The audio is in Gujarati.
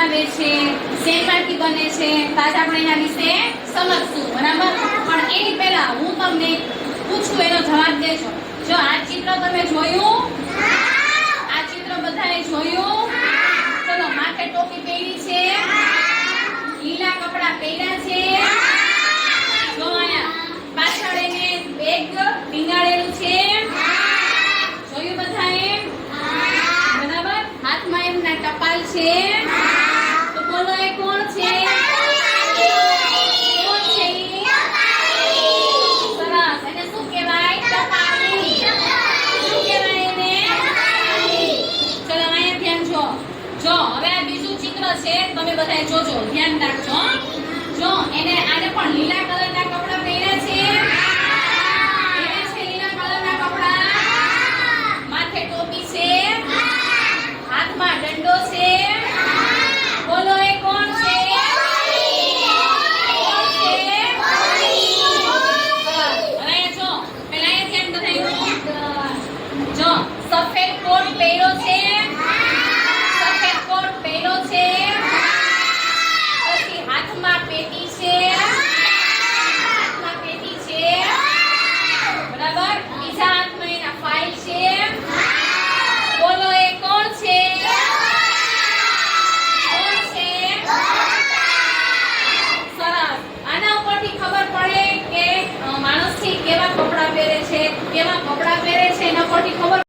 બનાવે છે, શેમાંથી બને છે, આજ આપણે એના વિશે સમજશું, બરાબર? પણ એની પહેલા હું તમને પૂછું એનો જવાબ દેજો. જો આ ચિત્ર તમે જોયું? આ ચિત્ર બધાએ જોયું? ચલો, માથે ટોપી પહેરી છે, લીલા કપડા પહેર્યા છે, જો આયા પાછળ એને બેગ ટીંગાડેલું છે, જોયું બધાએ? બરાબર? હાથમાં એમના ટપાલ છે, તો બોલો એ કોણ છે? કોણ છે ઈ? સરસ. એને શું કહેવાય? ટપાલી. શું કહેવાય એને? ચલો અહીંયા ધ્યાન જો. જો હવે આ બીજું ચિત્ર છે, તમે બધાએ જોજો, ધ્યાન રાખજો. જો એને આને પણ લીલા કલરના કપડા પહેર્યા છે, પહેર્યા છે લીલા કલરના કપડા, માથે ટોપી છે, હાથમાં દંડો છે, બોલો એ કોણ છે? કોણ છે? હવે જો પેલા એ ધ્યાન બધાયું. જો સફેદ કોટ પહેર્યો છે, સફેદ કોટ પહેર્યો છે, પછી હાથમાં પેટી છે, હાથમાં પેટી છે, બરાબર? બીજા હાથમાં એના ફાઇલ છે, બોલો એ કોણ છે? કોણ છે? સરસ. આના ઉપરથી ખબર પડે કે માણસથી કેવા કપડાં પહેરે છે, કેવા કપડાં પહેરે છે, એના ઉપરથી ખબર